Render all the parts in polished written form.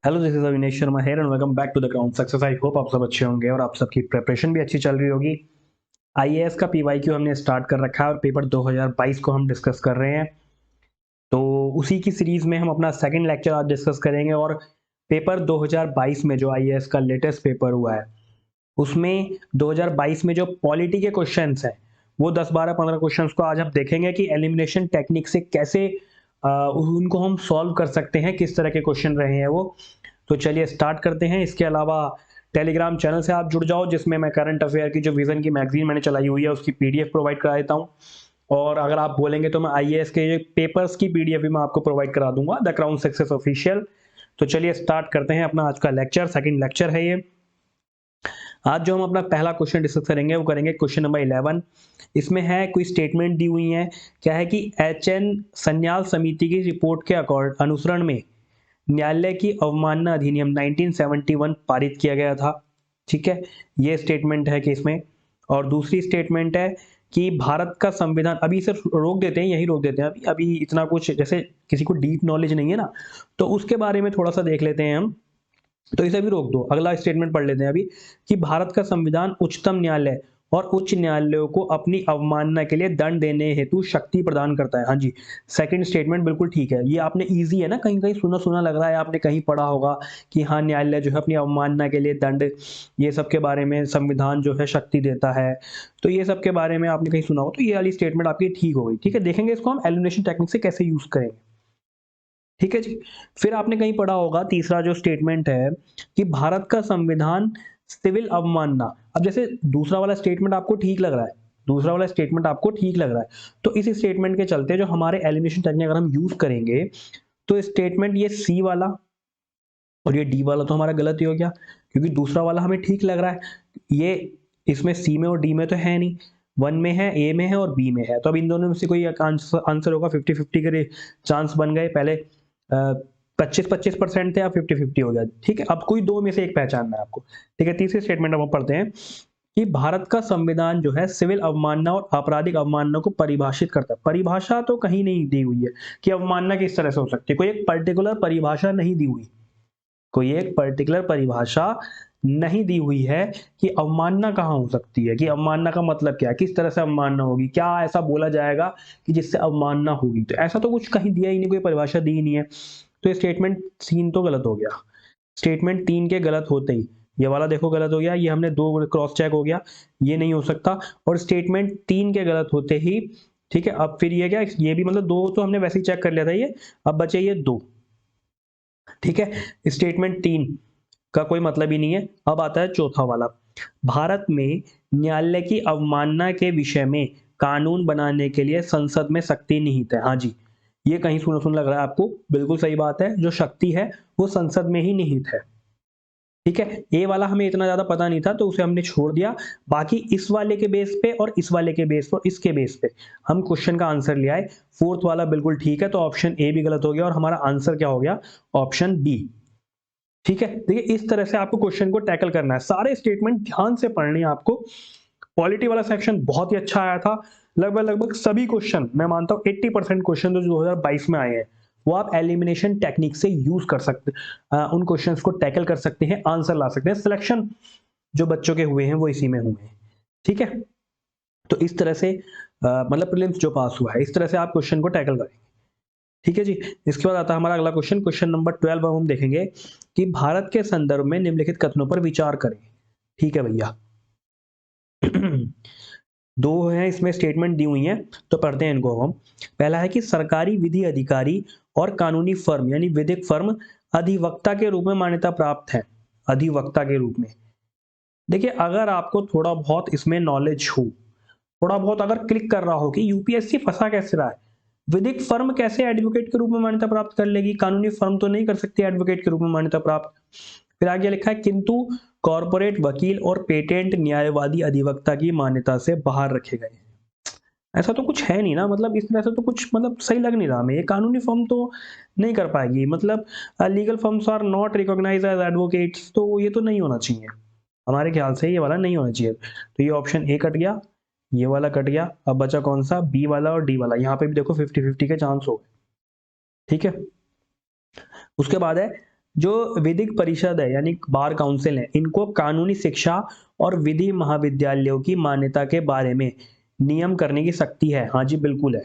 Hello, this is Avinesh Sharma here and welcome back to the ground success. I hope आप सब अच्छे होंगे और आप सबकी प्रिपरेशन भी अच्छी चल रही होगी। आईएएस का पीवाईक्यू हमने स्टार्ट कर रखा है और पेपर 2022 को हम डिस्कस कर रहे हैं। तो उसी की सीरीज में हम अपना सेकंड लेक्चर आज डिस्कस करेंगे और पेपर 2022 में जो आईएएस का लेटेस्ट पेपर हुआ है उसमें 2022 में जो पॉलिटी के क्वेश्चंस हैं वो 10 12 15 क्वेश्चंस को आज हम देखेंगे कि एलिमिनेशन टेक्निक से कैसे उनको हम सॉल्व कर सकते हैं, किस तरह के क्वेश्चन रहे हैं वो। तो चलिए स्टार्ट करते हैं। इसके अलावा टेलीग्राम चैनल से आप जुड़ जाओ जिसमें मैं करंट अफेयर की जो विजन की मैगजीन मैंने चलाई हुई है उसकी पीडीएफ प्रोवाइड करा देता हूँ। और अगर आप बोलेंगे तो मैं आईएएस के पेपर्स की पीडीएफ भी मैं आपको प्रोवाइड करा दूंगा, द क्राउन सक्सेस ऑफिशियल। तो चलिए स्टार्ट करते हैं अपना आज का लेक्चर। सेकंड लेक्चर है ये। आज जो हम अपना पहला क्वेश्चन डिस्कस करेंगे वो करेंगे क्वेश्चन नंबर 11। इसमें है कोई स्टेटमेंट दी हुई है, क्या है कि एचएन संन्याल समिति की रिपोर्ट के अनुसरण में न्यायालय की अवमानना अधिनियम 1971 पारित किया गया था। ठीक है, ये स्टेटमेंट है केस में। और दूसरी स्टेटमेंट है कि भारत का संविधान, अभी सिर्फ रोक देते हैं, यही रोक देते हैं, अभी अभी इतना कुछ जैसे किसी को डीप नॉलेज नहीं है ना, तो उसके बारे में थोड़ा सा देख लेते हैं हम। तो इसे भी रोक दो, अगला स्टेटमेंट पढ़ लेते हैं अभी कि भारत का संविधान उच्चतम न्यायालय और उच्च न्यायालयों को अपनी अवमानना के लिए दंड देने हेतु शक्ति प्रदान करता है। हाँ जी, सेकंड स्टेटमेंट बिल्कुल ठीक है। ये आपने इजी है ना, कहीं कहीं सुना सुना लग रहा है, आपने कहीं पढ़ा होगा कि हाँ न्यायालय जो है अपनी अवमानना के लिए दंड, ये सब के बारे में संविधान जो है शक्ति देता है। तो ये सब के बारे में आपने कहीं सुना हो, तो ये वाली स्टेटमेंट आपकी ठीक हो गई। ठीक है, देखेंगे इसको हम एलिमिनेशन टेक्निक से कैसे यूज करेंगे। ठीक है जी। फिर आपने कहीं पढ़ा होगा तीसरा जो स्टेटमेंट है कि भारत का संविधान सिविल अवमानना। अब जैसे दूसरा वाला स्टेटमेंट आपको ठीक लग रहा है, दूसरा वाला स्टेटमेंट आपको ठीक लग रहा है, तो इस स्टेटमेंट के चलते जो हमारे एलिमिनेशन टेक्निक अगर हम यूज करेंगे तो स्टेटमेंट ये सी वाला और ये डी वाला तो हमारा गलत ही हो गया, क्योंकि दूसरा वाला हमें ठीक लग रहा है। ये इसमें सी में और डी में तो है नहीं, वन में है, ए में है और बी में है, तो अब इन दोनों में से कोई आंसर होगा। 50-50 के चांस बन गए। पहले 25-25% थे, अब 50-50 हो गया। ठीक है, अब कोई दो में से एक पहचानना है आपको। ठीक है, तीसरी स्टेटमेंट हम पढ़ते हैं कि भारत का संविधान जो है सिविल अवमानना और आपराधिक अवमानना को परिभाषित करता है। परिभाषा तो कहीं नहीं दी हुई है कि अवमानना किस तरह से हो सकती है, कोई एक पर्टिकुलर परिभाषा नहीं दी हुई, कोई एक पर्टिकुलर परिभाषा नहीं दी हुई है कि अवमानना कहाँ हो सकती है, कि अवमानना का मतलब क्या है, किस तरह से अवमानना होगी, क्या ऐसा बोला जाएगा कि जिससे अवमानना होगी। तो ऐसा तो कुछ कहीं दिया ही नहीं, कोई परिभाषा दी ही नहीं है। तो ये स्टेटमेंट 3 तो गलत हो गया। स्टेटमेंट 3 के गलत होते ही ये वाला देखो गलत हो गया, ये हमने दो क्रॉस चेक हो गया, ये नहीं हो सकता। और स्टेटमेंट 3 के गलत होते ही, ठीक है, अब फिर ये क्या, ये भी मतलब दो तो हमने वैसे ही चेक कर लिया था ये, अब बचे ये दो। ठीक है, स्टेटमेंट 3 का कोई मतलब ही नहीं है। अब आता है चौथा वाला, भारत में न्यायालय की अवमानना के विषय में कानून बनाने के लिए संसद में शक्ति निहित है। हाँ जी, ये कहीं सुन सुन लग रहा है आपको, बिल्कुल सही बात है, जो शक्ति है वो संसद में ही निहित है। ठीक है, ए वाला हमें इतना ज्यादा पता नहीं था तो उसे हमने छोड़ दिया। बाकी इस वाले के बेस पे और इस वाले के बेस पे और इसके बेस पे हम क्वेश्चन का आंसर ले आए। फोर्थ वाला बिल्कुल ठीक है, तो ऑप्शन ए भी गलत हो गया और हमारा आंसर क्या हो गया, ऑप्शन बी। ठीक है, देखिए इस तरह से आपको क्वेश्चन को टैकल करना है, सारे स्टेटमेंट ध्यान से पढ़ने हैं आपको। पॉलिटी वाला सेक्शन बहुत ही अच्छा आया था, लगभग लगभग सभी क्वेश्चन, मैं मानता हूँ 80% क्वेश्चन जो 2022 में आए हैं वो आप एलिमिनेशन टेक्निक से यूज कर सकते, उन क्वेश्चंस को टैकल कर सकते हैं, आंसर ला सकते हैं। सिलेक्शन जो बच्चों के हुए हैं वो इसी में हुए हैं। ठीक है, तो इस तरह से मतलब प्रीलिम्स जो पास हुआ है इस तरह से आप क्वेश्चन को टैकल करेंगे। ठीक है जी। इसके बाद आता है हमारा अगला क्वेश्चन, क्वेश्चन नंबर 12। अब हम देखेंगे कि भारत के संदर्भ में निम्नलिखित कथनों पर विचार करें। ठीक है भैया। दो हैं इसमें स्टेटमेंट दी हुई हैं, तो पढ़ते हैं इनको हम। पहला है कि सरकारी विधि अधिकारी और कानूनी फर्म यानी विधिक फर्म अधिवक्ता के रूप में मान्यता प्राप्त है। अधिवक्ता के रूप में, देखिए अगर आपको थोड़ा बहुत इसमें नॉलेज हो, थोड़ा बहुत अगर क्लिक कर रहा हो कि यूपीएससी फंसा कैसे रहा है, विधिक फर्म कैसे एडवोकेट के रूप में मान्यता प्राप्त कर लेगी, कानूनी फर्म तो नहीं कर सकती एडवोकेट के रूप में मान्यता प्राप्त। फिर आगे लिखा है किंतु कॉर्पोरेट वकील और पेटेंट न्यायवादी अधिवक्ता की मान्यता से बाहर रखे गए। ऐसा तो कुछ है नहीं ना, मतलब इस तरह से तो कुछ मतलब सही लग नहीं रहा हमें, ये कानूनी फर्म तो नहीं कर पाएगी, मतलब legal firms are not recognised as advocates, तो ये तो नहीं होना चाहिए हमारे ख्याल से, ये वाला नहीं होना चाहिए। तो ये ऑप्शन ए कट गया, ये वाला कट गया, अब बचा कौन सा, बी वाला और डी वाला। यहाँ पे भी देखो 50-50 के चांस हो गए। ठीक है, उसके बाद है जो विधिक परिषद है यानी बार काउंसिल है, इनको कानूनी शिक्षा और विधि महाविद्यालयों की मान्यता के बारे में नियम करने की शक्ति है। हाँ जी, बिल्कुल है।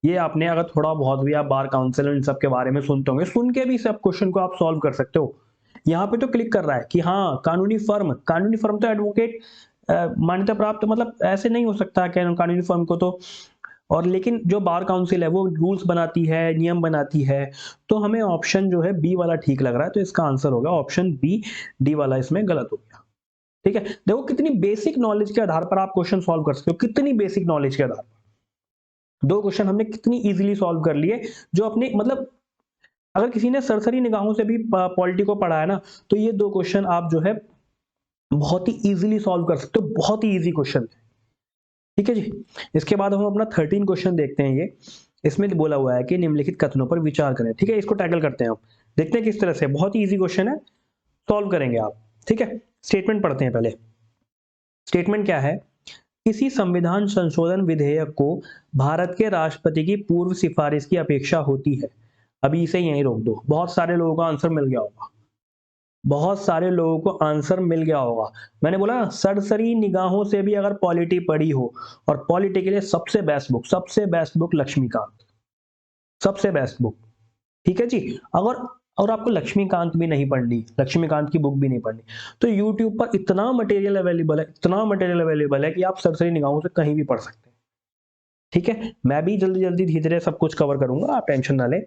ये आपने अगर थोड़ा बहुत भी आप बार काउंसिल इन सब के बारे में सुनते होंगे, सुन के भी सब क्वेश्चन को आप सॉल्व कर सकते हो। यहाँ पे तो क्लिक कर रहा है कि हाँ, कानूनी फर्म तो एडवोकेट मान्यता प्राप्त, मतलब ऐसे नहीं हो सकता कानूनी फर्म को तो। और लेकिन जो बार काउंसिल है वो रूल्स बनाती है, नियम बनाती है। तो हमें ऑप्शन जो है बी वाला ठीक लग रहा है, तो इसका आंसर होगा ऑप्शन बी। डी वाला इसमें गलत हो गया। ठीक है, देखो कितनी बेसिक नॉलेज के आधार पर आप क्वेश्चन सॉल्व कर सकते हो, कितनी बेसिक नॉलेज के आधार पर दो क्वेश्चन हमने कितनी इजीली सॉल्व कर लिए। जो अपने मतलब अगर किसी ने सरसरी निगाहों से भी पॉलिटी को पढ़ा है ना, तो ये दो क्वेश्चन आप जो है बहुत ही इजीली सॉल्व कर सकते हो, बहुत ही इजी क्वेश्चन है। ठीक है जी। इसके बाद हम अपना 13 क्वेश्चन देखते हैं। ये इसमें बोला हुआ है कि निम्नलिखित कथनों पर विचार करें। ठीक है, इसको टैकल करते हैं हम, देखते हैं किस तरह से। बहुत ही इजी क्वेश्चन है, सॉल्व करेंगे आप। ठीक है, स्टेटमेंट पढ़ते हैं पहले। स्टेटमेंट क्या है? किसी संविधान संशोधन विधेयक को भारत के राष्ट्रपति की पूर्व सिफारिश की अपेक्षा होती है। अभी इसे यहीं रोक दो, बहुत सारे लोगों का आंसर मिल गया होगा, बहुत सारे लोगों को आंसर मिल गया होगा। मैंने बोला ना, सरसरी निगाहों से भी अगर पॉलिटी पढ़ी हो, और पॉलिटी के लिए सबसे बेस्ट बुक लक्ष्मीकांत, सबसे बेस्ट बुक। ठीक है जी। अगर और आपको लक्ष्मीकांत भी नहीं पढ़नी, लक्ष्मीकांत की बुक भी नहीं पढ़नी, तो यूट्यूब पर इतना मटेरियल अवेलेबल है, इतना मटेरियल अवेलेबल है कि आप सरसरी निगाहों से कहीं भी पढ़ सकते हैं। ठीक है, मैं भी जल्दी जल्दी धीरे धीरे सब कुछ कवर करूंगा, आप टेंशन ना लें।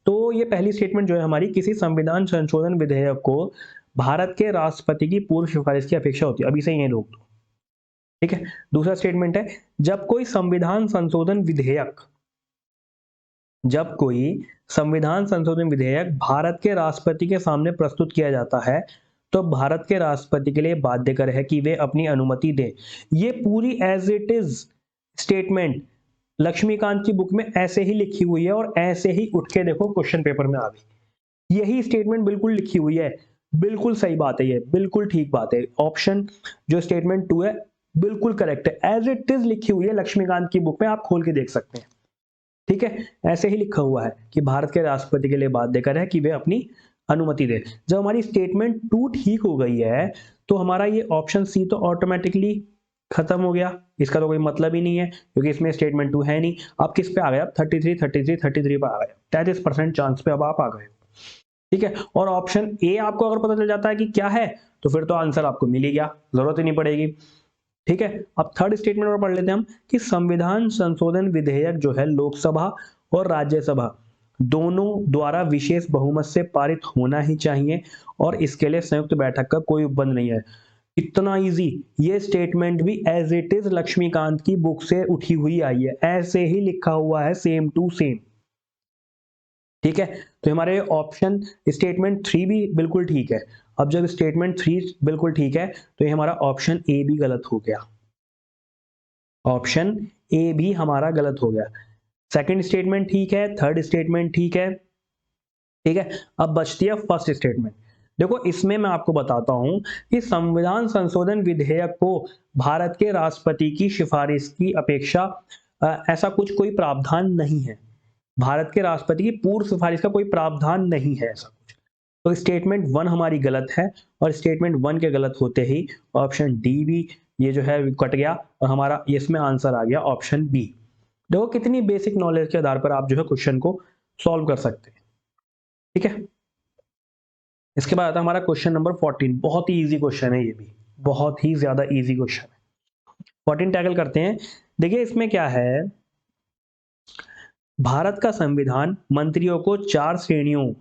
तो ये पहली स्टेटमेंट जो है हमारी, किसी संविधान संशोधन विधेयक को भारत के राष्ट्रपति की पूर्व सिफारिश की अपेक्षा होती है। अभी से यहीं रोक दो। ठीक है, दूसरा स्टेटमेंट है, जब कोई संविधान संशोधन विधेयक भारत के राष्ट्रपति के सामने प्रस्तुत किया जाता है, तो भारत के राष्ट्रपति के लिए बाध्यकर है कि वे अपनी अनुमति दें। ये पूरी as it is statement Laxmikanth की बुक में ऐसे ही लिखी हुई है, और ऐसे ही उठ के देखो क्वेश्चन पेपर में आ गई। यही स्टेटमेंट बिल्कुल लिखी हुई है, बिल्कुल सही बात है, ये बिल्कुल ठीक बात है। ऑप्शन जो स्टेटमेंट 2 है बिल्कुल करेक्ट है, एज इट इज लिखी हुई है लक्ष्मीकांत की बुक में, आप खोल के देख सकते हैं। ठीक है, ऐसे ही लिखा हुआ है कि भारत के राष्ट्रपति के लिए बाध्यकर है कि वे अपनी अनुमति दे। जब हमारी स्टेटमेंट 2 ठीक हो गई है, तो हमारा ये ऑप्शन सी तो ऑटोमेटिकली खत्म हो गया, इसका तो कोई मतलब ही नहीं है, क्योंकि इसमें स्टेटमेंट 2 है नहीं। आप किस पे आ गए? आप 33 पे आ गए, 33% चांस पे अब आप आ गए। ठीक है, और ऑप्शन ए आपको अगर पता चल जाता है कि क्या है, तो फिर तो आंसर आपको मिल ही गया, जरूरत ही नहीं पड़ेगी। ठीक है, अब थर्ड स्टेटमेंट और पढ़ लेते हैं हम कि संविधान संशोधन विधेयक जो है लोकसभा और राज्यसभा दोनों द्वारा विशेष बहुमत से पारित होना ही चाहिए, और इसके लिए संयुक्त बैठक का कोई उपबंध नहीं है। इतना इजी, ये स्टेटमेंट भी एज इट इज लक्ष्मीकांत की बुक से उठी हुई आई है, ऐसे ही लिखा हुआ है, सेम टू सेम। ठीक है, तो हमारे ऑप्शन स्टेटमेंट 3 भी बिल्कुल ठीक है। अब जब स्टेटमेंट 3 बिल्कुल ठीक है, तो ये हमारा ऑप्शन ए भी गलत हो गया, ऑप्शन ए भी हमारा गलत हो गया। सेकंड स्टेटमेंट ठीक है, थर्ड स्टेटमेंट ठीक है। ठीक है, अब बचती है फर्स्ट स्टेटमेंट। देखो इसमें मैं आपको बताता हूं कि संविधान संशोधन विधेयक को भारत के राष्ट्रपति की सिफारिश की अपेक्षा ऐसा कुछ कोई प्रावधान नहीं है, भारत के राष्ट्रपति की पूर्व सिफारिश का कोई प्रावधान नहीं है ऐसा कुछ। तो स्टेटमेंट 1 हमारी गलत है, और स्टेटमेंट 1 के गलत होते ही ऑप्शन डी भी ये जो है कट गया, और हमारा इसमें आंसर आ गया ऑप्शन बी। देखो कितनी बेसिक नॉलेज के आधार पर आप जो है क्वेश्चन को सॉल्व कर सकते हैं। ठीक है, इसके बाद आता है हमारा क्वेश्चन नंबर 14। बहुत ही इजी क्वेश्चन है, ये भी बहुत ही ज्यादा इजी क्वेश्चन है। 14 टैकल करते हैं। देखिए इसमें क्या है, भारत का संविधान मंत्रियों को 4 श्रेणियों,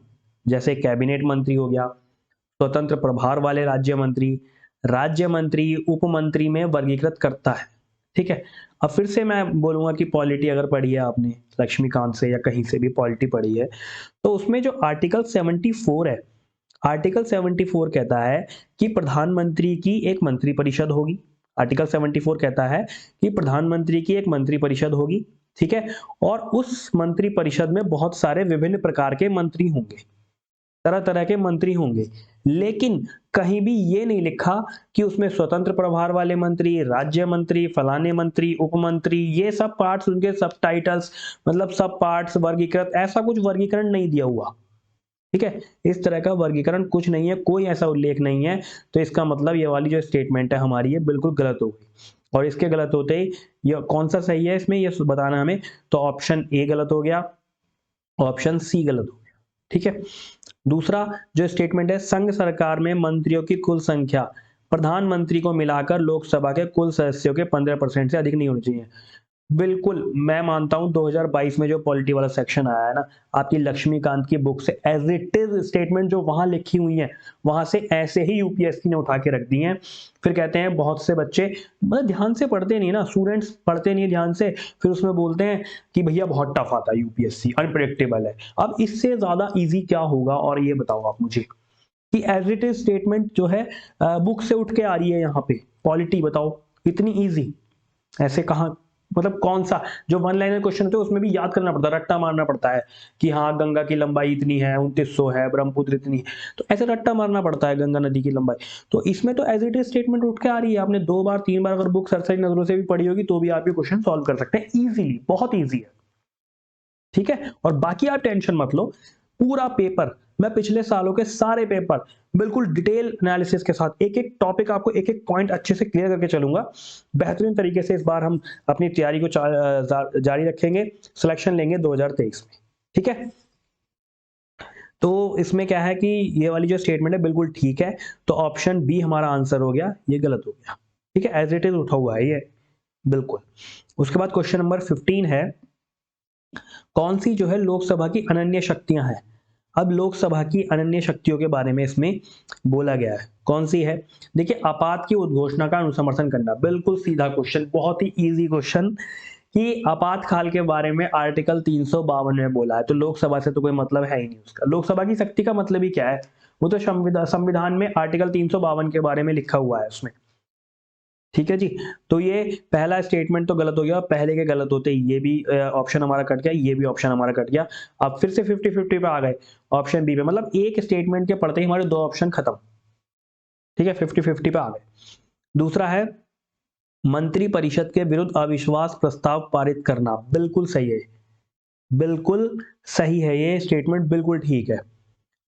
जैसे कैबिनेट मंत्री हो गया, स्वतंत्र प्रभार वाले राज्य मंत्री, उप मंत्री में वर्गीकृत करता है। ठीक है, अब फिर से मैं बोलूंगा कि पॉलिटी अगर पढ़ी है आपने लक्ष्मीकांत से या कहीं से भी पॉलिटी पढ़ी है, तो उसमें जो आर्टिकल 74 है, आर्टिकल 74 कहता है कि प्रधानमंत्री की एक मंत्रिपरिषद होगी। आर्टिकल 74 कहता है कि प्रधानमंत्री की एक मंत्रिपरिषद होगी। ठीक है, और उस मंत्रिपरिषद में बहुत सारे विभिन्न प्रकार के मंत्री होंगे, तरह तरह के मंत्री होंगे, लेकिन कहीं भी ये नहीं लिखा कि उसमें स्वतंत्र प्रभार वाले मंत्री, राज्य मंत्री, फलाने मंत्री, उपमंत्री, ये सब पार्ट्स, उनके सब टाइटल्स, मतलब सब पार्ट्स वर्गीकृत, ऐसा कुछ वर्गीकरण नहीं दिया हुआ। ठीक है, इस तरह का वर्गीकरण कुछ नहीं है, कोई ऐसा उल्लेख नहीं है, तो इसका मतलब ये वाली जो स्टेटमेंट है हमारी ये बिल्कुल गलत हो गई। और इसके गलत होते ही ये कौन सा सही है इसमें ये बताना हमें, तो ऑप्शन ए गलत हो गया, ऑप्शन सी गलत हो गया। ठीक है, दूसरा जो स्टेटमेंट है, संघ सरकार में मंत्रियों की कुल संख्या प्रधानमंत्री को मिलाकर लोकसभा के कुल सदस्यों के 15% से अधिक नहीं होनी चाहिए। बिल्कुल, मैं मानता हूँ 2022 में जो पॉलिटी वाला सेक्शन आया है ना, आपकी लक्ष्मीकांत की बुक से एज़ इट इज़ स्टेटमेंट जो वहाँ लिखी हुई है, वहाँ से ऐसे ही यूपीएससी ने उठा के रख दी हैं। फिर कहते हैं बहुत से बच्चे मतलब ध्यान से पढ़ते नहीं ना, स्टूडेंट्स पढ़ते नहीं ध्यान से, फिर उसमें बोलते हैं कि भैया बहुत टफ आता है यूपीएससी, अनप्रेडिक्टेबल है। अब इससे ज़्यादा ईज़ी क्या होगा, और ये बताओ आप मुझे कि एज़ इट इज़ स्टेटमेंट जो है बुक से उठ के आ रही है यहाँ पे, पॉलिटी बताओ इतनी ईज़ी, ऐसे कहाँ, मतलब कौन सा जो वन लाइनर क्वेश्चन होते हैं उसमें भी याद करना पड़ता है, रट्टा मारना पड़ता है कि हाँ गंगा की लंबाई इतनी है, 2900 है, ब्रह्मपुत्र इतनी है, तो ऐसे रट्टा मारना पड़ता है गंगा नदी की लंबाई। तो इसमें तो एज इट इज स्टेटमेंट उठ के आ रही है, आपने 2 बार 3 बार अगर बुक सरसरी नजरों से भी पढ़ी होगी तो भी आप ये क्वेश्चन सॉल्व कर सकते हैं इजीली, बहुत ईजी है। ठीक है, और बाकी आप टेंशन मत लो, पूरा पेपर मैं पिछले सालों के सारे पेपर बिल्कुल डिटेल एनालिसिस के साथ एक एक टॉपिक आपको एक एक पॉइंट अच्छे से क्लियर करके चलूंगा बेहतरीन तरीके से। इस बार हम अपनी तैयारी को जारी रखेंगे, सिलेक्शन लेंगे 2023 में। ठीक है, तो इसमें क्या है कि ये वाली जो स्टेटमेंट है बिल्कुल ठीक है, तो ऑप्शन बी हमारा आंसर हो गया, ये गलत हो गया। ठीक है, एज इट इज उठा हुआ है ये बिल्कुल। उसके बाद क्वेश्चन नंबर 15 है, कौन सी जो है लोकसभा की अनन्य शक्तियां हैं। अब लोकसभा की अनन्य शक्तियों के बारे में इसमें बोला गया है, कौन सी है। देखिए, आपात की उद्घोषणा का अनुसमर्थन करना, बिल्कुल सीधा क्वेश्चन, बहुत ही इजी क्वेश्चन कि आपातकाल के बारे में आर्टिकल 352 में बोला है, तो लोकसभा से तो कोई मतलब है ही नहीं उसका। लोकसभा की शक्ति का मतलब ही क्या है, वो तो संविधान में आर्टिकल 352 के बारे में लिखा हुआ है उसमें। ठीक है जी, तो ये पहला स्टेटमेंट तो गलत हो गया, पहले के गलत होते ये भी ऑप्शन हमारा कट गया, ये भी ऑप्शन हमारा कट गया। अब फिर से 50-50 पे आ गए ऑप्शन बी पे, मतलब एक स्टेटमेंट के पढ़ते ही हमारे 2 ऑप्शन खत्म। ठीक है, 50-50 पे आ गए। दूसरा है मंत्री परिषद के विरुद्ध अविश्वास प्रस्ताव पारित करना, बिल्कुल सही है, बिल्कुल सही है, ये स्टेटमेंट बिल्कुल ठीक है।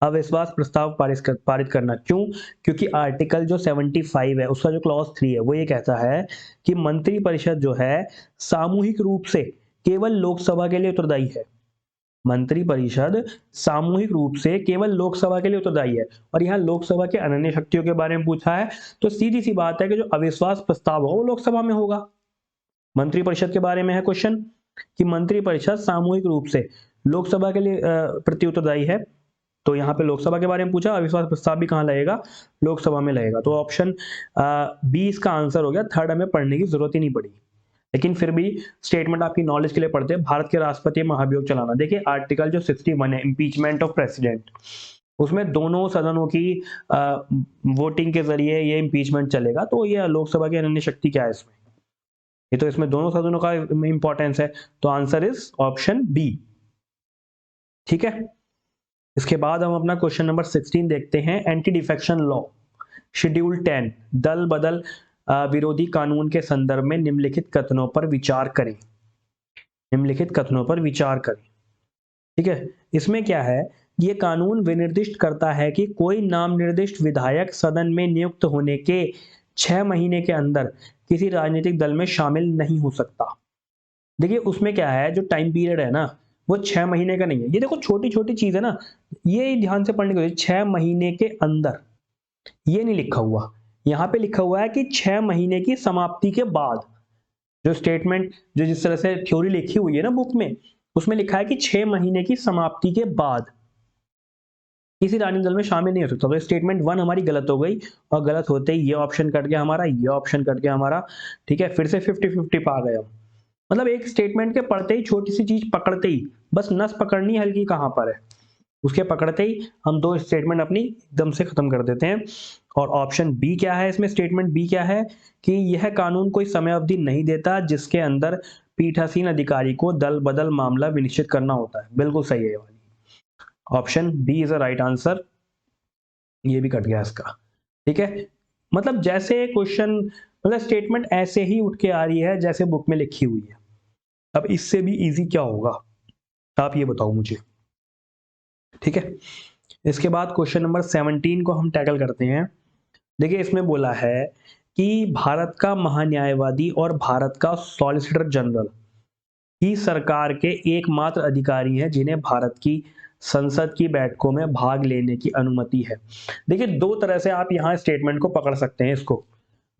अविश्वास प्रस्ताव पारित करना क्यों, क्योंकि आर्टिकल जो 75 है उसका जो क्लॉज 3 है वो ये कहता है कि मंत्री परिषद जो है सामूहिक रूप से केवल लोकसभा के लिए उत्तरदायी है। मंत्री परिषद सामूहिक रूप से केवल लोकसभा के लिए उत्तरदायी है, और यहाँ लोकसभा के अनन्य शक्तियों के बारे में पूछा है, तो सीधी सी बात है कि जो अविश्वास प्रस्ताव होगा वो लोकसभा में होगा। मंत्री परिषद के बारे में है क्वेश्चन कि मंत्री परिषद सामूहिक रूप से लोकसभा के लिए प्रति उत्तरदायी है, तो यहाँ पे लोकसभा के बारे में पूछा, अविश्वास प्रस्ताव भी कहाँ लगेगा, लोकसभा में लगेगा, तो ऑप्शन बी इसका आंसर हो गया। थर्ड हमें पढ़ने की जरूरत ही नहीं पड़ी, लेकिन फिर भी स्टेटमेंट आपकी नॉलेज के लिए पढ़ते हैं। भारत के राष्ट्रपति महाभियोग चलाना, देखिए आर्टिकल जो 61 है इम्पीचमेंट ऑफ प्रेसिडेंट, उसमें दोनों सदनों की वोटिंग के जरिए ये इम्पीचमेंट चलेगा, तो ये लोकसभा की अनन्य शक्ति क्या है इसमें, ये तो इसमें दोनों सदनों का इंपॉर्टेंस है, तो आंसर इज ऑप्शन बी। ठीक है, इसके बाद हम अपना क्वेश्चन नंबर 16 देखते हैं, एंटी डिफेक्शन लॉ शेड्यूल 10 दल बदल विरोधी कानून के संदर्भ में निम्नलिखित कथनों पर विचार करें, निम्नलिखित कथनों पर विचार करें। ठीक है, इसमें क्या है, ये कानून विनिर्दिष्ट करता है कि कोई नाम निर्दिष्ट विधायक सदन में नियुक्त होने के 6 महीने के अंदर किसी राजनीतिक दल में शामिल नहीं हो सकता। देखिए उसमें क्या है, जो टाइम पीरियड है ना वो 6 महीने का नहीं है, ये देखो छोटी छोटी चीज है ना, ये ध्यान से पढ़ने को, 6 महीने के अंदर ये नहीं लिखा हुआ, यहाँ पे लिखा हुआ है कि 6 महीने की समाप्ति के बाद। जो स्टेटमेंट जो जिस तरह से थ्योरी लिखी हुई है ना बुक में, उसमें लिखा है कि 6 महीने की समाप्ति के बाद किसी राजनीतिक दल में शामिल नहीं हो सकता, तो स्टेटमेंट 1 हमारी गलत हो गई, और गलत होते ही ये ऑप्शन कट गया हमारा, ये ऑप्शन कट गया हमारा। ठीक है, फिर से 50-50 पे आ गए हम, मतलब एक स्टेटमेंट के पढ़ते ही छोटी सी चीज पकड़ते ही बस नस पकड़नी हल्की कहां पर है, उसके पकड़ते ही हम 2 स्टेटमेंट अपनी एकदम से खत्म कर देते हैं। और ऑप्शन बी क्या है इसमें, स्टेटमेंट बी क्या है कि यह कानून कोई समय अवधि नहीं देता जिसके अंदर पीठासीन अधिकारी को दल बदल मामला विनिश्चित करना होता है, बिल्कुल सही है वाली, option B is a right answer, ये भी कट गया इसका। ठीक है, मतलब जैसे क्वेश्चन, मतलब स्टेटमेंट ऐसे ही उठ के आ रही है जैसे बुक में लिखी हुई है। अब इससे भी इजी क्या होगा, आप ये बताओ मुझे। ठीक है, इसके बाद क्वेश्चन नंबर 17 को हम टैकल करते हैं। देखिए इसमें बोला है कि भारत का महान्यायवादी और भारत का सॉलिसिटर जनरल ही सरकार के एकमात्र अधिकारी हैं जिन्हें भारत की संसद की बैठकों में भाग लेने की अनुमति है। देखिए दो तरह से आप यहाँ स्टेटमेंट को पकड़ सकते हैं, इसको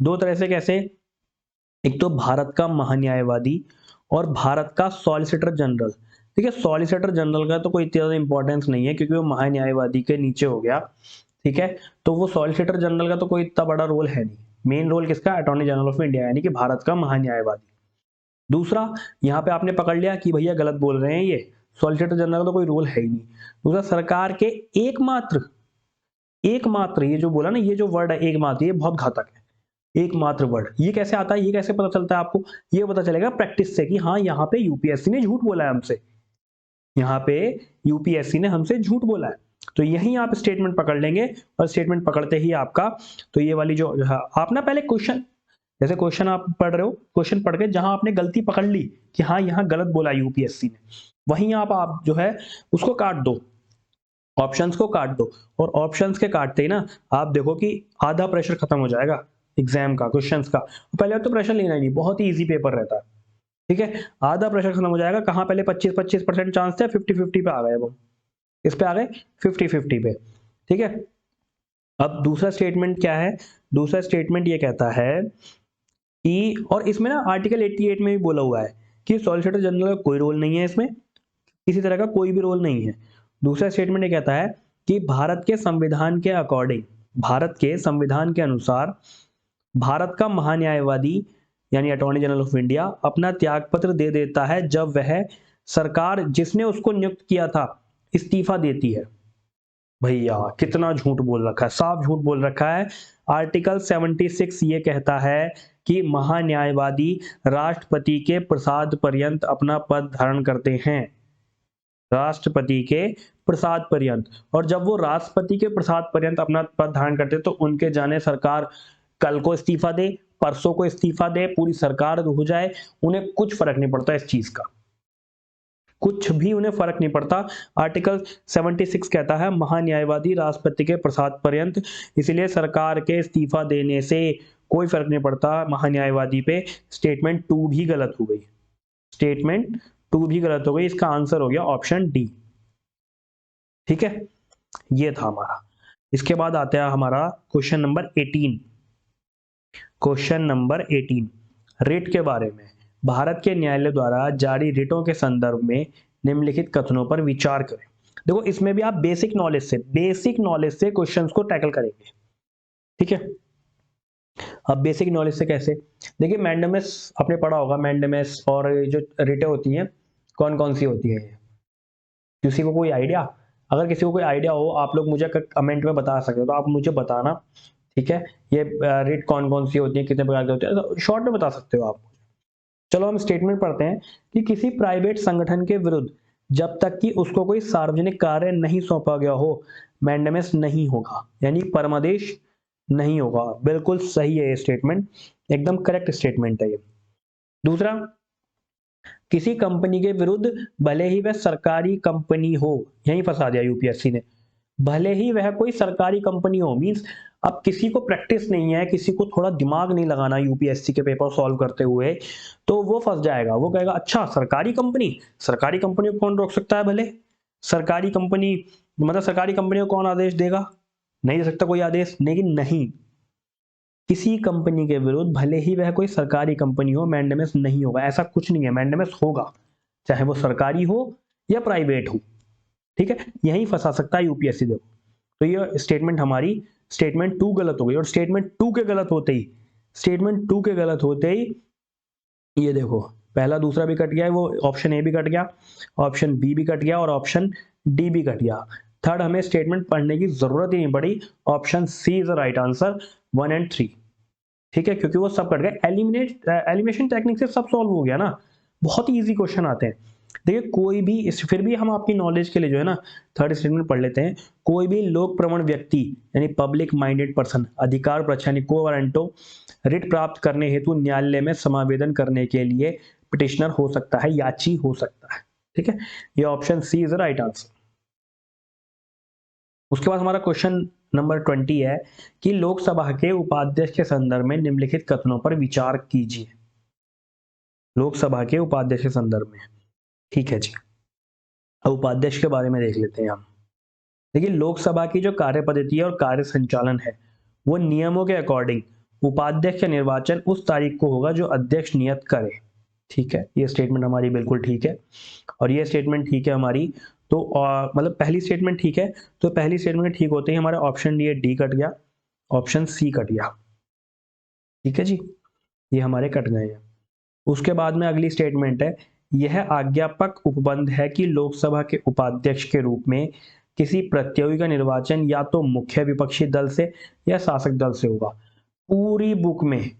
दो तरह से कैसे, एक तो भारत का महान्यायवादी और भारत का सॉलिसिटर जनरल। देखिए सॉलिसिटर जनरल का तो कोई इतना ज़्यादा इंपॉर्टेंस नहीं है क्योंकि वो महान्यायवादी के नीचे हो गया, ठीक है, तो वो सॉलिसिटर जनरल का तो कोई इतना बड़ा रोल है नहीं। मेन रोल किसका, अटॉर्नी जनरल ऑफ इंडिया यानी कि भारत का महान्यायवादी। दूसरा, यहाँ पे आपने पकड़ लिया कि भैया गलत बोल रहे हैं ये, सॉलिसिटर जनरल का तो कोई रोल है ही नहीं। दूसरा, सरकार के एकमात्र, एकमात्र ये जो बोला ना, ये जो वर्ड है एकमात्र, ये बहुत घातक है। एकमात्र वर्ड ये कैसे आता है, ये कैसे पता चलता है आपको, ये पता चलेगा प्रैक्टिस से कि हाँ यहाँ पे यूपीएससी ने झूठ बोला है हमसे, यहाँ पे यूपीएससी ने हमसे झूठ बोला है। तो यही आप स्टेटमेंट पकड़ लेंगे और स्टेटमेंट पकड़ते ही आपका, तो ये वाली जो आप ना पहले क्वेश्चन, जैसे क्वेश्चन आप पढ़ रहे हो, क्वेश्चन पढ़ के जहां आपने गलती पकड़ ली कि हाँ यहाँ गलत बोला यूपीएससी ने, वहीं आप जो है उसको काट दो, ऑप्शंस को काट दो, और ऑप्शंस के काटते ही ना आप देखो कि आधा प्रेशर खत्म हो जाएगा एग्जाम का, क्वेश्चंस का। पहले तो प्रेशर लेना ही नहीं, बहुत ही इजी पेपर रहता है, ठीक है, आधा प्रेशर खत्म हो जाएगा। कहाँ पहले 25% चांस थे, 50-50 पे आ गए, वो इस पे आ गए 50-50 पे, ठीक है। अब दूसरा स्टेटमेंट क्या है, दूसरा स्टेटमेंट ये कहता है कि, और इसमें ना आर्टिकल 88 में भी बोला हुआ है कि सॉलिसिटर जनरल का कोई रोल नहीं है, इसमें किसी तरह का कोई भी रोल नहीं है। दूसरा स्टेटमेंट ये कहता है कि भारत के संविधान के अकॉर्डिंग, भारत के संविधान के अनुसार भारत का महान्यायवादी यानी अटॉर्नी जनरल ऑफ इंडिया अपना त्यागपत्र दे देता है जब वह सरकार जिसने उसको नियुक्त किया था इस्तीफा देती है। भैया कितना झूठ बोल रखा है, साफ झूठ बोल रखा है। आर्टिकल 76 ये कहता है कि महान्यायवादी राष्ट्रपति के प्रसाद पर्यंत अपना पद धारण करते हैं, राष्ट्रपति के प्रसाद पर्यंत, और जब वो राष्ट्रपति के प्रसाद पर्यंत अपना पद धारण करते तो उनके जाने सरकार कल को इस्तीफा दे, परसों को इस्तीफा दे, पूरी सरकार हो जाए, उन्हें कुछ फर्क नहीं पड़ता इस चीज का, कुछ भी उन्हें फर्क नहीं पड़ता। आर्टिकल 76 कहता है महान्यायवादी राष्ट्रपति के प्रसाद पर्यंत, इसलिए सरकार के इस्तीफा देने से कोई फर्क नहीं पड़ता महान्यायवादी पे। स्टेटमेंट 2 भी गलत हो गई, स्टेटमेंट 2 भी गलत हो गई, इसका आंसर हो गया ऑप्शन डी, ठीक है, ये था हमारा। इसके बाद आता है हमारा question number 18। Question number 18 writ के बारे में, भारत के न्यायालय द्वारा जारी रिटों के संदर्भ में निम्नलिखित कथनों पर विचार करें। देखो इसमें भी आप बेसिक नॉलेज से क्वेश्चंस को टैकल करेंगे, ठीक है। अब बेसिक नॉलेज से कैसे, देखिए मैंडेमस आपने पढ़ा होगा, मैंडेमस और जो रिटें होती हैं कौन कौन सी होती है, किसी को कोई आइडिया, अगर किसी को कोई आइडिया हो आप लोग मुझे कमेंट में बता सकते हो, तो आप मुझे बताना, ठीक है। ये रिट कौन कौन सी होती है, कितने प्रकार के होते हैं, तो शॉर्ट में बता सकते हो आप। चलो हम स्टेटमेंट पढ़ते हैं कि किसी प्राइवेट संगठन के विरुद्ध जब तक कि उसको कोई सार्वजनिक कार्य नहीं सौंपा गया हो मैंडेमस नहीं होगा, यानी परमादेश नहीं होगा। बिल्कुल सही है ये स्टेटमेंट, एकदम करेक्ट स्टेटमेंट है ये। दूसरा, किसी कंपनी के विरुद्ध भले ही वह सरकारी कंपनी हो, यहीं फंसा दिया यूपीएससी ने, भले ही वह कोई सरकारी कंपनी हो, मींस अब किसी को प्रैक्टिस नहीं है, किसी को थोड़ा दिमाग नहीं लगाना यूपीएससी के पेपर सॉल्व करते हुए, तो वो फंस जाएगा। वो कहेगा अच्छा सरकारी कंपनी, सरकारी कंपनी को कौन रोक सकता है, भले सरकारी कंपनी मतलब सरकारी कंपनी को कौन आदेश देगा, नहीं दे सकता कोई आदेश। लेकिन नहीं, किसी कंपनी के विरुद्ध भले ही वह कोई सरकारी कंपनी हो मैंडेमस नहीं होगा, ऐसा कुछ नहीं है, मैंडेमस होगा चाहे वो सरकारी हो या प्राइवेट हो, ठीक है, यही फंसा सकता है यूपीएससी। देखो तो ये स्टेटमेंट हमारी स्टेटमेंट 2 गलत हो गई, और स्टेटमेंट 2 के गलत होते ही, स्टेटमेंट 2 के गलत होते ही ये देखो पहला दूसरा भी कट गया है, वो ऑप्शन ए भी कट गया, ऑप्शन बी भी कट गया और ऑप्शन डी भी कट गया। थर्ड हमें स्टेटमेंट पढ़ने की जरूरत ही नहीं पड़ी, option C is the right answer 1 और 3, ठीक है, क्योंकि वो सब कट गए, एलिमिनेशन टेक्निक से सब सॉल्व हो गया ना, बहुत ही इजी क्वेश्चन आते हैं। देखिए कोई भी फिर भी हम आपकी नॉलेज के लिए जो है ना थर्ड स्टेटमेंट पढ़ लेते हैं। कोई भी लोक प्रवण व्यक्ति यानी पब्लिक माइंडेड पर्सन अधिकार पक्ष यानी को वारंटो रिट प्राप्त करने हेतु न्यायालय में समावेदन करने के लिए पिटिशनर हो सकता है, याची हो सकता है, ठीक है, ये option C is the right answer. उसके बाद हमारा क्वेश्चन नंबर 20 है कि लोकसभा के उपाध्यक्ष के संदर्भ में निम्नलिखित कथनों पर विचार कीजिए। लोकसभा के उपाध्यक्ष के संदर्भ में, ठीक है जी। अब उपाध्यक्ष के बारे में देख लेते हैं हम। देखिए, लोकसभा की जो कार्य पद्धति है और कार्य संचालन है, वो नियमों के अकॉर्डिंग उपाध्यक्ष का निर्वाचन उस तारीख को होगा जो अध्यक्ष नियत करे। ठीक है, ये स्टेटमेंट हमारी बिल्कुल ठीक है और ये स्टेटमेंट ठीक है हमारी। तो मतलब पहली स्टेटमेंट ठीक है, तो पहली स्टेटमेंट ठीक होते ही हमारा ऑप्शन डी कट गया, ऑप्शन सी कट गया। ठीक है जी, ये हमारे कट गए हैं। उसके बाद में अगली स्टेटमेंट है, यह आज्ञापक उपबंध है कि लोकसभा के उपाध्यक्ष के रूप में किसी प्रतियोगी का निर्वाचन या तो मुख्य विपक्षी दल से या शासक दल से होगा। पूरी बुक में,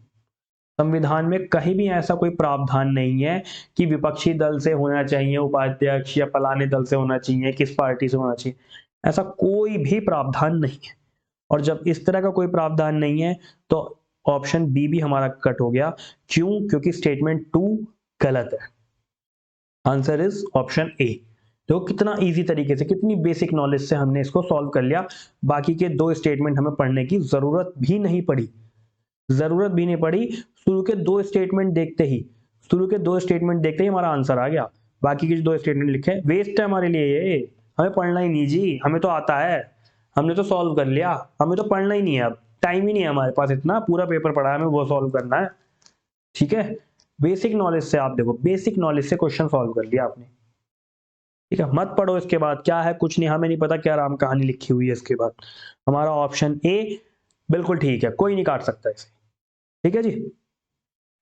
संविधान में कहीं भी ऐसा कोई प्रावधान नहीं है कि विपक्षी दल से होना चाहिए उपाध्यक्ष या फलाने दल से होना चाहिए, किस पार्टी से होना चाहिए, ऐसा कोई भी प्रावधान नहीं है। और जब इस तरह का कोई प्रावधान नहीं है तो ऑप्शन बी भी हमारा कट हो गया। क्यों? क्योंकि स्टेटमेंट 2 गलत है। Answer is option A. तो कितना इजी तरीके से, कितनी बेसिक नॉलेज से हमने इसको सॉल्व कर लिया। बाकी के दो स्टेटमेंट हमें पढ़ने की जरूरत भी नहीं पड़ी, जरूरत भी नहीं पड़ी। शुरू के दो स्टेटमेंट देखते ही, शुरू के दो स्टेटमेंट देखते ही हमारा आंसर आ गया। बाकी के जो दो स्टेटमेंट लिखे वेस्ट है हमारे लिए, ये हमें पढ़ना ही नहीं जी, हमें तो आता है, हमने तो सॉल्व कर लिया, हमें तो पढ़ना ही नहीं है। अब टाइम ही नहीं है हमारे पास, इतना पूरा पेपर पढ़ा है, हमें वो सॉल्व करना है। ठीक है, बेसिक नॉलेज से आप देखो, बेसिक नॉलेज से क्वेश्चन सॉल्व कर लिया आपने। ठीक है, मत पढ़ो इसके बाद क्या है, कुछ नहीं, हमें नहीं पता क्या राम कहानी लिखी हुई है इसके बाद। हमारा ऑप्शन ए बिल्कुल ठीक है, कोई नहीं काट सकता इसे। ठीक है जी,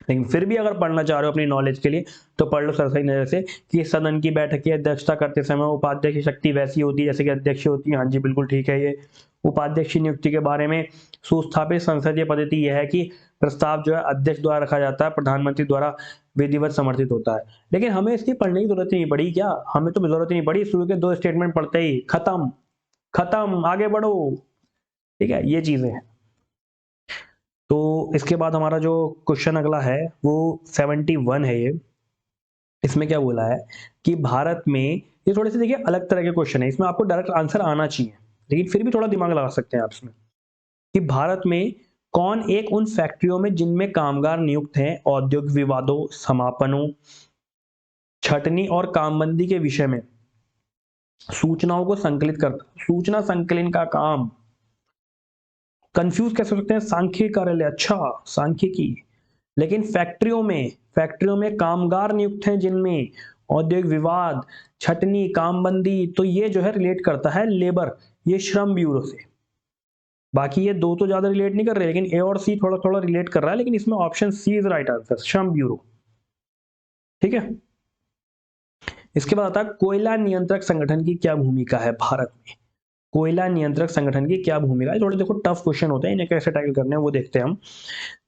लेकिन फिर भी अगर पढ़ना चाह रहे हो अपनी नॉलेज के लिए तो पढ़ लो सरसरी नजर से कि सदन की बैठक की अध्यक्षता करते समय उपाध्यक्ष की शक्ति वैसी होती है जैसे कि अध्यक्ष होती है। हाँ जी, बिल्कुल ठीक है। ये उपाध्यक्ष की नियुक्ति के बारे में सुस्थापित संसदीय पद्धति यह है कि प्रस्ताव जो है अध्यक्ष द्वारा रखा जाता है, प्रधानमंत्री द्वारा विधिवत समर्थित होता है। लेकिन हमें इसकी पढ़ने की जरूरत नहीं पड़ी क्या? हमें तो जरूरत नहीं पड़ी, शुरू के दो स्टेटमेंट पढ़ते ही खत्म, खत्म, आगे बढ़ो। ठीक है, ये चीजें हैं। तो इसके बाद हमारा जो क्वेश्चन अगला है वो 71 है। ये इसमें क्या बोला है कि भारत में, ये थोड़े से देखिए अलग तरह के क्वेश्चन है, इसमें आपको डायरेक्ट आंसर आना चाहिए लेकिन फिर भी थोड़ा दिमाग लगा सकते हैं आप इसमें, कि भारत में कौन एक उन फैक्ट्रियों में जिनमें कामगार नियुक्त हैं औद्योगिक विवादों, समापनों, छटनी और कामबंदी के विषय में सूचनाओं को संकलित करता। सूचना संकलन का काम, कंफ्यूज कैसे हो सकते हैं, सांख्यिकी कार्यालय, अच्छा सांख्यिकी। लेकिन फैक्ट्रियों में कामगार नियुक्त हैं जिनमें औद्योगिक विवाद, छटनी, कामबंदी, तो ये जो है रिलेट करता है लेबर, ये श्रम ब्यूरो से। बाकी ये दो तो ज्यादा रिलेट नहीं कर रहे, लेकिन ए और सी थोड़ा थोड़ा रिलेट कर रहा है, लेकिन इसमें option C is right answer, श्रम ब्यूरो। ठीक है, इसके बाद आता है कोयला नियंत्रक संगठन की क्या भूमिका है भारत में। कोयला नियंत्रक संगठन की क्या भूमिका है? थोड़े देखो टफ क्वेश्चन होते हैं, इन्हें कैसे टैकल करने हैं वो देखते हैं हम।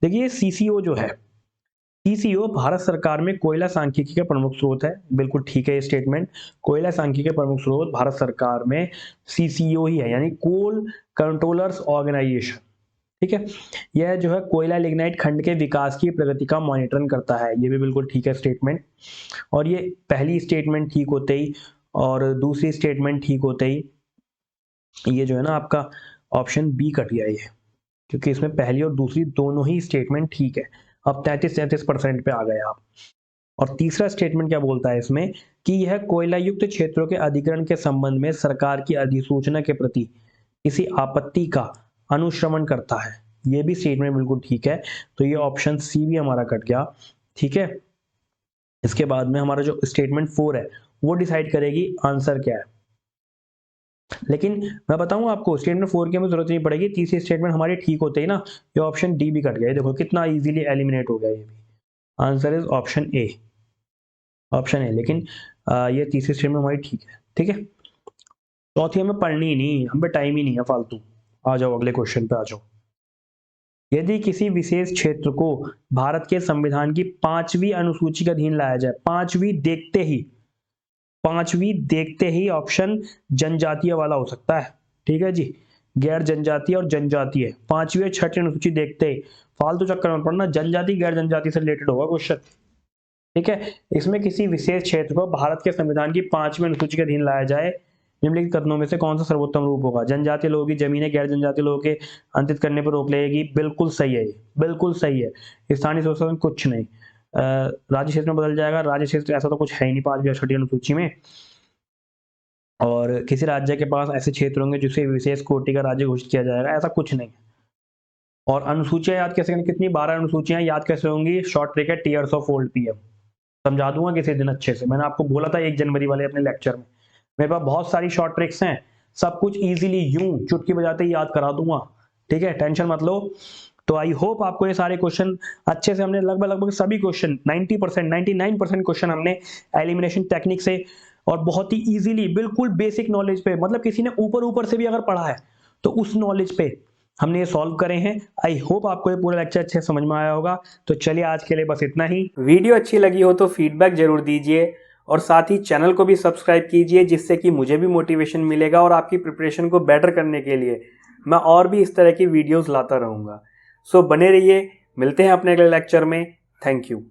देखिए सीसीओ जो है, सीसीओ भारत सरकार में कोयला सांख्यिकी का प्रमुख स्रोत है। बिल्कुल ठीक है ये स्टेटमेंट, कोयला सांख्यिकी के प्रमुख स्रोत भारत सरकार में सीसीओ ही है, यानी कोल कंट्रोलर्स ऑर्गेनाइजेशन। ठीक है, यह जो है कोयला लिग्नाइट खंड के विकास की प्रगति का मॉनिटरिंग करता है। ये भी बिल्कुल ठीक है स्टेटमेंट। और ये पहली स्टेटमेंट ठीक होते ही और दूसरी स्टेटमेंट ठीक होते ही ये जो है ना आपका ऑप्शन बी कट गया ये, क्योंकि इसमें पहली और दूसरी दोनों ही स्टेटमेंट ठीक है। अब 33-33% पे आ गए आप। और तीसरा स्टेटमेंट क्या बोलता है इसमें कि यह कोयला युक्त क्षेत्रों के अधिग्रहण के संबंध में सरकार की अधिसूचना के प्रति किसी आपत्ति का अनुश्रवण करता है। ये भी स्टेटमेंट बिल्कुल ठीक है, तो ये ऑप्शन सी भी हमारा कट गया। ठीक है, इसके बाद में हमारा जो स्टेटमेंट 4 है वो डिसाइड करेगी आंसर क्या है। लेकिन मैं बताऊं आपको स्टेटमेंट 4 की हमें जरूरत नहीं पड़ेगी, तीसरी स्टेटमेंट हमारी ठीक होते ही ना ये ऑप्शन डी भी कट गया। देखो कितना इजीली एलिमिनेट हो गया ये भी। Answer is option A, option A. लेकिन ये तीसरी स्टेटमेंट हमारी ठीक है। ठीक है, चौथी हमें पढ़नी ही नहीं, हम पे टाइम ही नहीं है फालतू। आ जाओ अगले क्वेश्चन पे आ जाओ। यदि किसी विशेष क्षेत्र को भारत के संविधान की 5वीं अनुसूची के अधीन लाया जाए, पांचवी देखते ही ऑप्शन जनजातीय वाला हो सकता है। ठीक है जी, गैर जनजातीय और जनजातीय, 5वीं और 6वीं अनुसूची देखते ही, फालतू चक्कर में पड़ना, जनजाति गैर जनजाति से रिलेटेड होगा क्वेश्चन। ठीक है, इसमें किसी विशेष क्षेत्र को भारत के संविधान की 5वीं अनुसूची के अधीन लाया जाए, निम्नलिखित कथनों में से कौन सा सर्वोत्तम रूप होगा? जनजातीय लोगों की जमीनें गैर जनजातीय लोगों के अंतित करने पर रोक लगेगी। बिल्कुल सही है, बिल्कुल सही है। स्थानीय स्वशासन कुछ नहीं। राज्य क्षेत्र में बदल जाएगा। राज्य क्षेत्र ऐसा तो कुछ है ही नहीं 5वीं और 6वीं अनुसूची में। और किसी राज्य के पास ऐसे क्षेत्र होंगे जिसे विशेष कोटि का राज्य घोषित किया जाएगा, ऐसा कुछ नहीं। और अनुसूचियां याद कैसे करें? कितनी 12 अनुसूचियां याद कैसे होंगी? शॉर्ट ट्रिक है, टीयर्स ऑफ ओल्ड पीएम। समझा दूंगा किसी दिन अच्छे से। मैंने आपको बोला था 1 जनवरी वाले अपने लेक्चर में, मेरे पास बहुत सारी शॉर्ट ट्रिक्स हैं, सब कुछ इजीली यूं चुटकी बजाते ही याद करा दूंगा। ठीक है, टेंशन मत लो। तो आई होप आपको ये सारे क्वेश्चन अच्छे से, हमने लगभग सभी क्वेश्चन 90% 99% क्वेश्चन हमने एलिमिनेशन टेक्निक से और बहुत ही इजीली बिल्कुल बेसिक नॉलेज पे, मतलब किसी ने ऊपर ऊपर से भी अगर पढ़ा है तो उस नॉलेज पे हमने ये सॉल्व करे हैं। आई होप आपको ये पूरा लेक्चर अच्छे समझ में आया होगा। तो चलिए आज के लिए बस इतना ही। वीडियो अच्छी लगी हो तो फीडबैक जरूर दीजिए और साथ ही चैनल को भी सब्सक्राइब कीजिए, जिससे कि मुझे भी मोटिवेशन मिलेगा और आपकी प्रिपरेशन को बेटर करने के लिए मैं और भी इस तरह की वीडियोस लाता रहूँगा। सो बने रहिए, मिलते हैं अपने अगले लेक्चर में। Thank you.